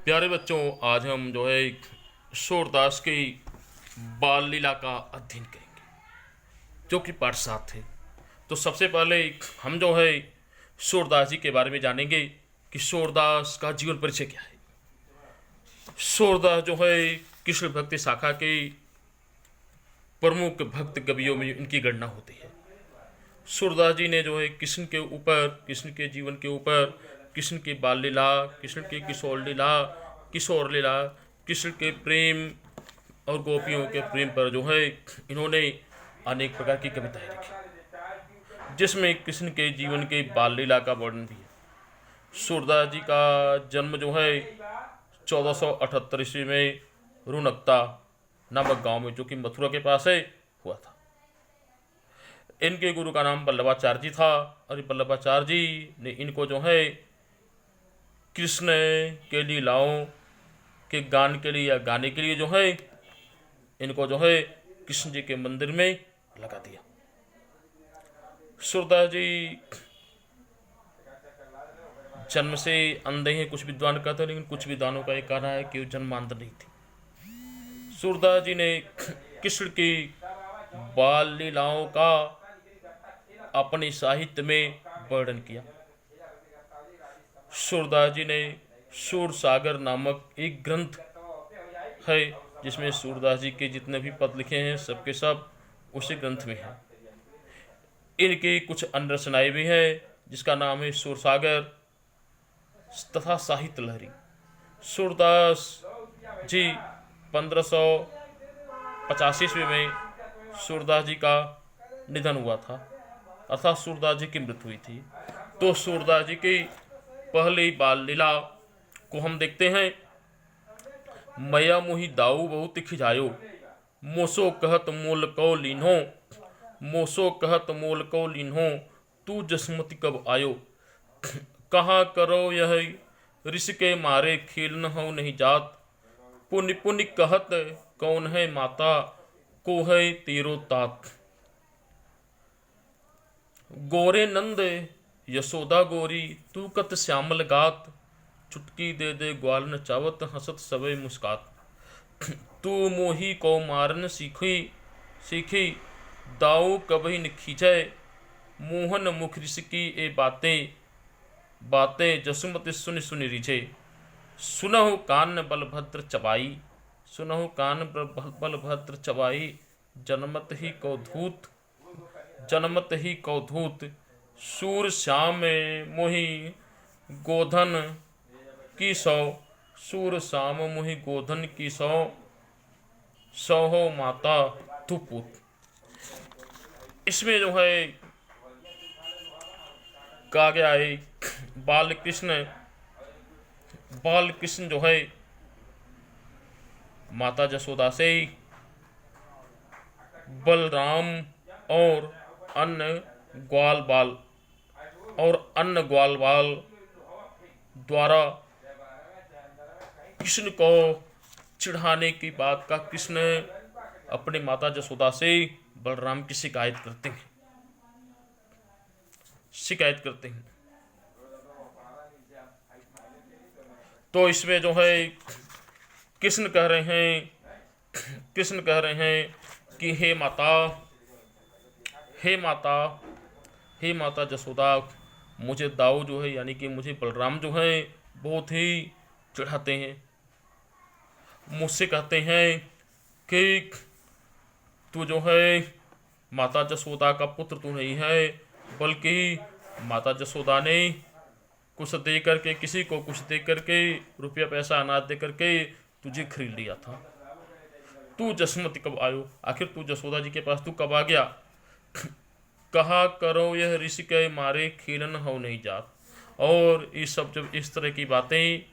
प्यारे बच्चों, आज हम जो है सूरदास की बाल लीला का अध्ययन करेंगे, जो कि पाठ 7 है। तो सबसे पहले हम जो है सूरदास जी के बारे में जानेंगे कि सूरदास का जीवन परिचय क्या है। सूरदास जो है कृष्ण भक्ति शाखा के प्रमुख भक्त कवियों में इनकी गणना होती है। सूरदास जी ने जो है कृष्ण के ऊपर, कृष्ण के जीवन के ऊपर, कृष्ण की बाल लीला, कृष्ण की किशोर लीला, कृष्ण के प्रेम और गोपियों के प्रेम पर जो है इन्होंने अनेक प्रकार की कविताएं लिखी, जिसमें कृष्ण के जीवन के बाल लीला का वर्णन भी है। सूरदास जी का जन्म जो है 1478 ईस्वी में रुनकता नामक गांव में, जो कि मथुरा के पास है, हुआ था। इनके गुरु का नाम वल्लभाचार्य जी था और वल्लभाचार्य जी ने इनको जो है कृष्ण के लीलाओं के गान के लिए या गाने के लिए जो है इनको जो है कृष्ण जी के मंदिर में लगा दिया। सूरदास जी जन्म से अंधे हैं, कुछ विद्वान कहते हैं, लेकिन कुछ विद्वानों का एक कहना है कि वो जन्मांध नहीं थी। सूरदास जी ने कृष्ण की बाल लीलाओं का अपने साहित्य में वर्णन किया। सूरदास जी ने सूर सागर नामक एक ग्रंथ है, जिसमें सूरदास जी के जितने भी पद लिखे हैं सबके सब उसी ग्रंथ में हैं। इनकी कुछ अन्य रचनाएं भी हैं, जिसका नाम है सूर सागर तथा साहित्य लहरी। सूरदास जी 1585 ईस्वी में सूरदास जी का निधन हुआ था, अर्थात सूरदास जी की मृत्यु हुई थी। तो सूरदास जी की पहली बाल लीला को हम देखते हैं। मैया मुहि दाऊ बहुत खिजायो, मोसो कहत मोल को लीन्हो, मोसो कहत मोल को लीन्हो, तू जसमति कब आयो। कहाँ करो यह ऋष के मारे खेल न हो नहीं जात, पुण्य पुण्य कहत कौन है माता, को है तेरो तात। गोरे नंद यशोदा गोरी, तू कत श्यामल गात, चुटकी दे दे ग्वाल न चावत, हंसत सबे मुस्कात। तू मोही को मारन सीखी दाऊ कभी न खींचे, मोहन मुख ऋषि की ए बातें जसुमति सुन सुन रिझे। सुनहु कान बलभद्र चबाई, सुनहु कान बलभद्र चबाई, जनमत ही को धूत, सूर श्याम मोहि गोधन की सौ, सूर श्याम मोहि गोधन की सौ, सहो माता तू पूत। इसमें जो है कहा गया है बाल कृष्ण जो है माता जसोदा से बलराम और अन्य ग्वाल बाल द्वारा कृष्ण को चिढ़ाने की बात का कृष्ण अपने माता जसोदा से बलराम की शिकायत करते हैं। तो इसमें जो है कृष्ण कह रहे हैं कि हे माता जसोदा, मुझे दाऊ जो है यानी कि मुझे बलराम जो है बहुत ही चिढ़ाते हैं। मुझसे कहते हैं कि तू जो है माता जसोदा का पुत्र तू नहीं है, बल्कि माता जसोदा ने कुछ दे करके, किसी को कुछ दे करके, रुपया पैसा अनाज दे करके तुझे खरीद लिया था। तू जसमति कब आयो, आखिर तू जसोदा जी के पास तू कब आ गया। कहा करो यह ऋषि के मारे खेलन हो नहीं जात। और इस सब जब इस तरह की बातें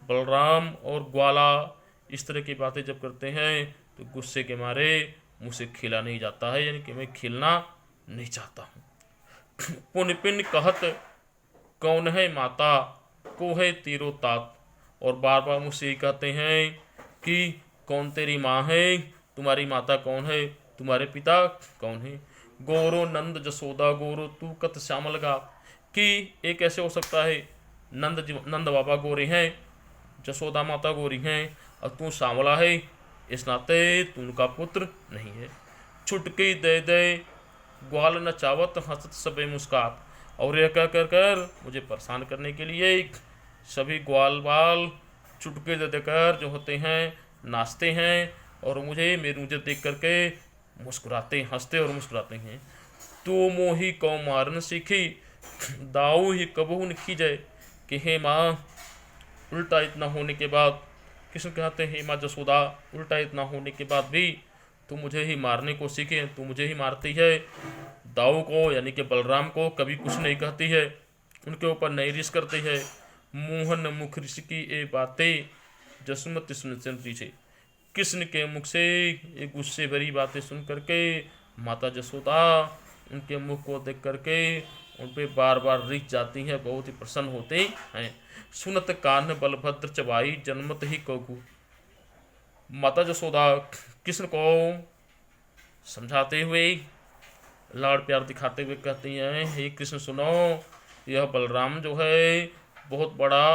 बलराम और ग्वाला इस तरह की बातें जब करते हैं तो गुस्से के मारे मुझसे खेला नहीं जाता है, यानी कि मैं खेलना नहीं चाहता हूँ। पुण्य पिन कहत कौन है माता, को है तेरो तात। और बार बार मुझसे ये कहते हैं कि कौन तेरी माँ है, तुम्हारी माता कौन है, तुम्हारे पिता कौन है। गोरो नंद जसोदा गोरो, तू कत श्यामल गा, कि ये कैसे हो सकता है, नंद बाबा गोरे हैं जसोदा माता गोरी हैं और तू सांवला है, इस नाते तू उनका पुत्र नहीं है। छुटकी दे दे ग्वाल नचावत हंसत सबे मुस्कात। और यह कह कर मुझे परेशान करने के लिए सभी ग्वाल बाल चुटके दे देकर जो होते हैं नाचते हैं और मुझे देख करके मुस्कुराते हंसते और मुस्कुराते हैं। तू मोही कौ मारन सीखी दाऊ ही कबहू न खींचे। कि हे माँ, उल्टा इतना होने के बाद, कृष्ण कहते हैं हे माँ जसोदा, उल्टा इतना होने के बाद भी तू मुझे ही मारने को सीखे, तू मुझे ही मारती है। दाऊ को यानी कि बलराम को कभी कुछ नहीं कहती है, उनके ऊपर नहीं रिस करती है। मोहन मुख ऋषि की ये बातें जसमत सुनती है। कृष्ण के मुख से एक गुस्से भरी बातें सुन करके माता जसोदा उनके मुख को देख करके उन पे बार बार रिझ जाती हैं, बहुत ही प्रसन्न होते हैं। सुनत कान बलभद्र चबाई जन्मत ही कौकू। माता जसोदा कृष्ण को समझाते हुए लाड़ प्यार दिखाते हुए कहती हैं, हे कृष्ण सुनो, यह बलराम जो है बहुत बड़ा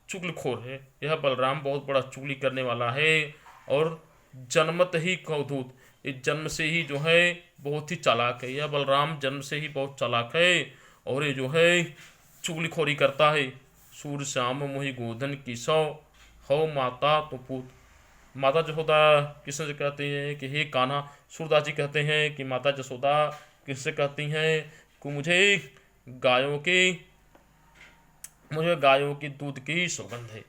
चुगलखोर है, यह बलराम बहुत बड़ा चुगली करने वाला है और जन्मत ही कौधूत, इस जन्म से ही जो है बहुत ही चालाक है। यह बलराम जन्म से ही बहुत चालाक है और ये जो है चुगलीखोरी करता है। सूर्य श्याम मोहि गोधन की सौ हो माता तो पूत। माता जसोदा कृष्ण से कहती हैं कि हे कान्हा, सूरदास जी कहते हैं कि माता जसोदा कृष्ण से कहती हैं कि मुझे गायों की दूध की सौगंध है,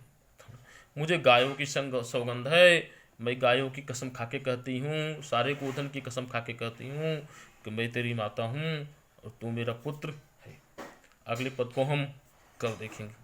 मुझे गायों की सौगंध है। मैं गायों की कसम खा के कहती हूँ, सारे गोधन की कसम खा के कहती हूँ कि मैं तेरी माता हूँ और तू मेरा पुत्र है। अगले पद को हम कल देखेंगे।